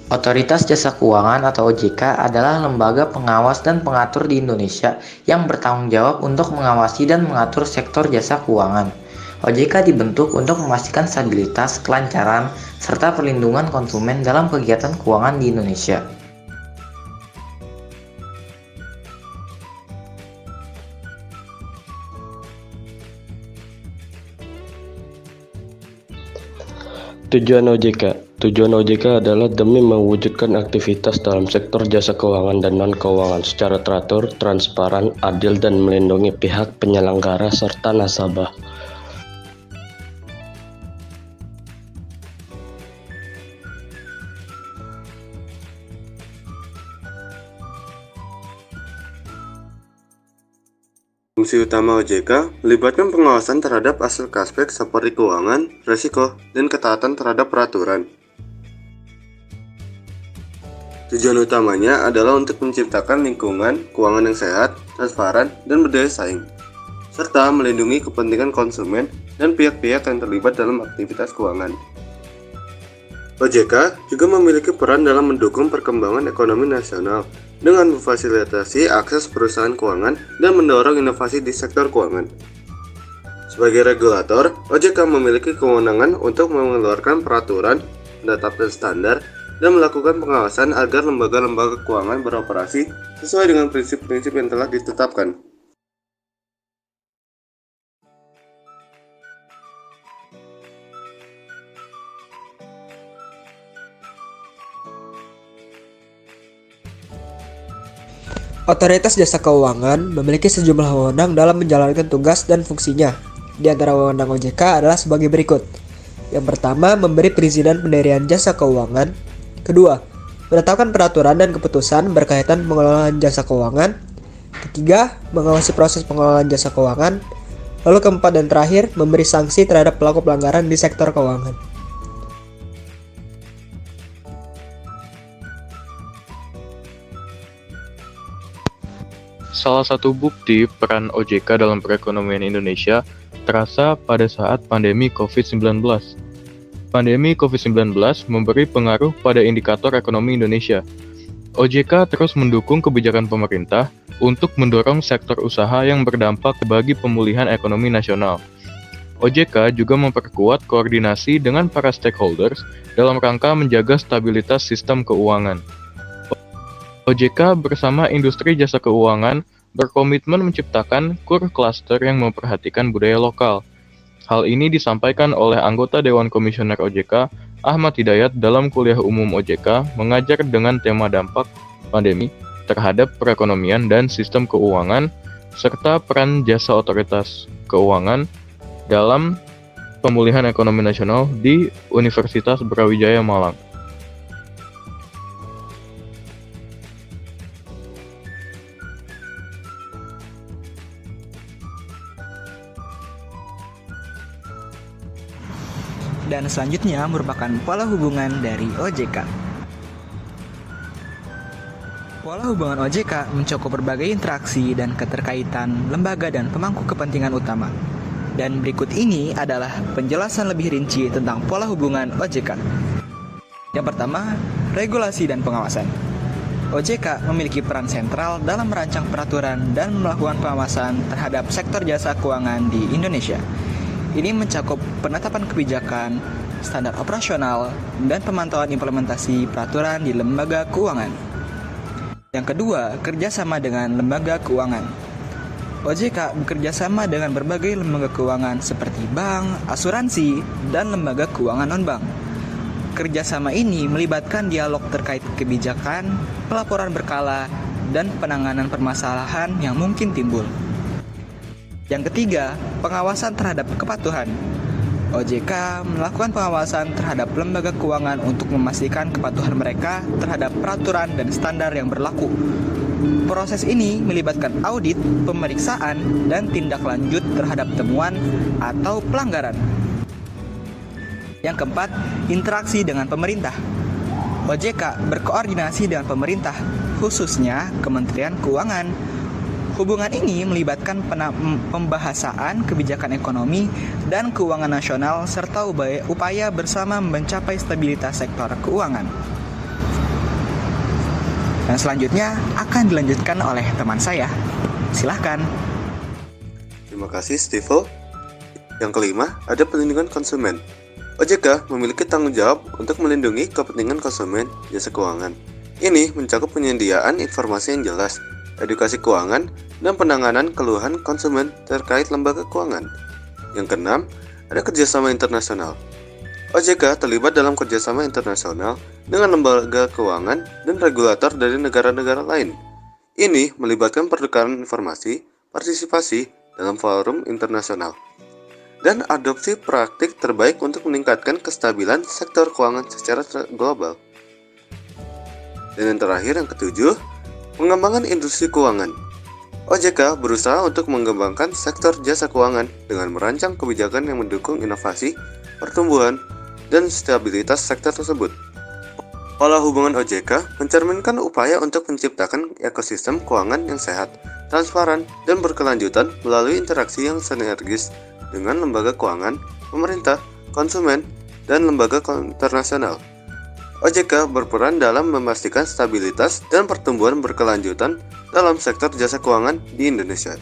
Otoritas Jasa Keuangan atau OJK adalah lembaga pengawas dan pengatur di Indonesia yang bertanggung jawab untuk mengawasi dan mengatur sektor jasa keuangan. OJK dibentuk untuk memastikan stabilitas, kelancaran, serta perlindungan konsumen dalam kegiatan keuangan di Indonesia. Tujuan OJK Tujuan OJK adalah demi mewujudkan aktivitas dalam sektor jasa keuangan dan non-keuangan secara teratur, transparan, adil, dan melindungi pihak penyelenggara serta nasabah. Fungsi utama OJK melibatkan pengawasan terhadap aspek seperti keuangan, resiko, dan ketaatan terhadap peraturan. Tujuan utamanya adalah untuk menciptakan lingkungan keuangan yang sehat, transparan, dan berdaya saing, serta melindungi kepentingan konsumen dan pihak-pihak yang terlibat dalam aktivitas keuangan. OJK juga memiliki peran dalam mendukung perkembangan ekonomi nasional dengan memfasilitasi akses perusahaan keuangan dan mendorong inovasi di sektor keuangan. Sebagai regulator, OJK memiliki kewenangan untuk mengeluarkan peraturan, menetapkan standar, dan melakukan pengawasan agar lembaga-lembaga keuangan beroperasi sesuai dengan prinsip-prinsip yang telah ditetapkan. Otoritas Jasa Keuangan memiliki sejumlah wewenang dalam menjalankan tugas dan fungsinya. Di antara wewenang OJK adalah sebagai berikut. Yang pertama, memberi perizinan pendirian jasa keuangan. Kedua, menetapkan peraturan dan keputusan berkaitan pengelolaan jasa keuangan. Ketiga, mengawasi proses pengelolaan jasa keuangan. Lalu keempat dan terakhir, memberi sanksi terhadap pelaku pelanggaran di sektor keuangan. Salah satu bukti peran OJK dalam perekonomian Indonesia terasa pada saat pandemi COVID-19. Pandemi COVID-19 memberi pengaruh pada indikator ekonomi Indonesia. OJK terus mendukung kebijakan pemerintah untuk mendorong sektor usaha yang berdampak bagi pemulihan ekonomi nasional. OJK juga memperkuat koordinasi dengan para stakeholders dalam rangka menjaga stabilitas sistem keuangan. OJK bersama industri jasa keuangan berkomitmen menciptakan core cluster yang memperhatikan budaya lokal. Hal ini disampaikan oleh anggota Dewan Komisioner OJK, Ahmad Hidayat dalam kuliah umum OJK mengajar dengan tema dampak pandemi terhadap perekonomian dan sistem keuangan, serta peran jasa otoritas keuangan dalam pemulihan ekonomi nasional di Universitas Brawijaya Malang. Dan selanjutnya merupakan pola hubungan dari OJK. Pola hubungan OJK mencakup berbagai interaksi dan keterkaitan lembaga dan pemangku kepentingan utama. Dan berikut ini adalah penjelasan lebih rinci tentang pola hubungan OJK. Yang pertama, regulasi dan pengawasan. OJK memiliki peran sentral dalam merancang peraturan dan melakukan pengawasan terhadap sektor jasa keuangan di Indonesia. Ini mencakup penetapan kebijakan, standar operasional, dan pemantauan implementasi peraturan di lembaga keuangan. Yang kedua, kerjasama dengan lembaga keuangan. OJK bekerjasama dengan berbagai lembaga keuangan seperti bank, asuransi, dan lembaga keuangan non-bank. Kerjasama ini melibatkan dialog terkait kebijakan, pelaporan berkala, dan penanganan permasalahan yang mungkin timbul. Yang ketiga, pengawasan terhadap kepatuhan. OJK melakukan pengawasan terhadap lembaga keuangan untuk memastikan kepatuhan mereka terhadap peraturan dan standar yang berlaku. Proses ini melibatkan audit, pemeriksaan, dan tindak lanjut terhadap temuan atau pelanggaran. Yang keempat, interaksi dengan pemerintah. OJK berkoordinasi dengan pemerintah, khususnya Kementerian Keuangan. Hubungan ini melibatkan pembahasan kebijakan ekonomi dan keuangan nasional serta upaya bersama mencapai stabilitas sektor keuangan. Dan selanjutnya akan dilanjutkan oleh teman saya. Silahkan. Terima kasih, Steve. Yang kelima, ada perlindungan konsumen. OJK memiliki tanggung jawab untuk melindungi kepentingan konsumen jasa keuangan. Ini mencakup penyediaan informasi yang jelas, edukasi keuangan, dan penanganan keluhan konsumen terkait lembaga keuangan. Yang keenam, ada kerjasama internasional. OJK terlibat dalam kerjasama internasional dengan lembaga keuangan dan regulator dari negara-negara lain. Ini melibatkan pertukaran informasi, partisipasi dalam forum internasional, dan adopsi praktik terbaik untuk meningkatkan kestabilan sektor keuangan secara global. Dan yang terakhir, yang ketujuh, pengembangan industri keuangan. OJK berusaha untuk mengembangkan sektor jasa keuangan dengan merancang kebijakan yang mendukung inovasi, pertumbuhan, dan stabilitas sektor tersebut. Pola hubungan OJK mencerminkan upaya untuk menciptakan ekosistem keuangan yang sehat, transparan, dan berkelanjutan melalui interaksi yang sinergis dengan lembaga keuangan, pemerintah, konsumen, dan lembaga internasional. OJK berperan dalam memastikan stabilitas dan pertumbuhan berkelanjutan dalam sektor jasa keuangan di Indonesia.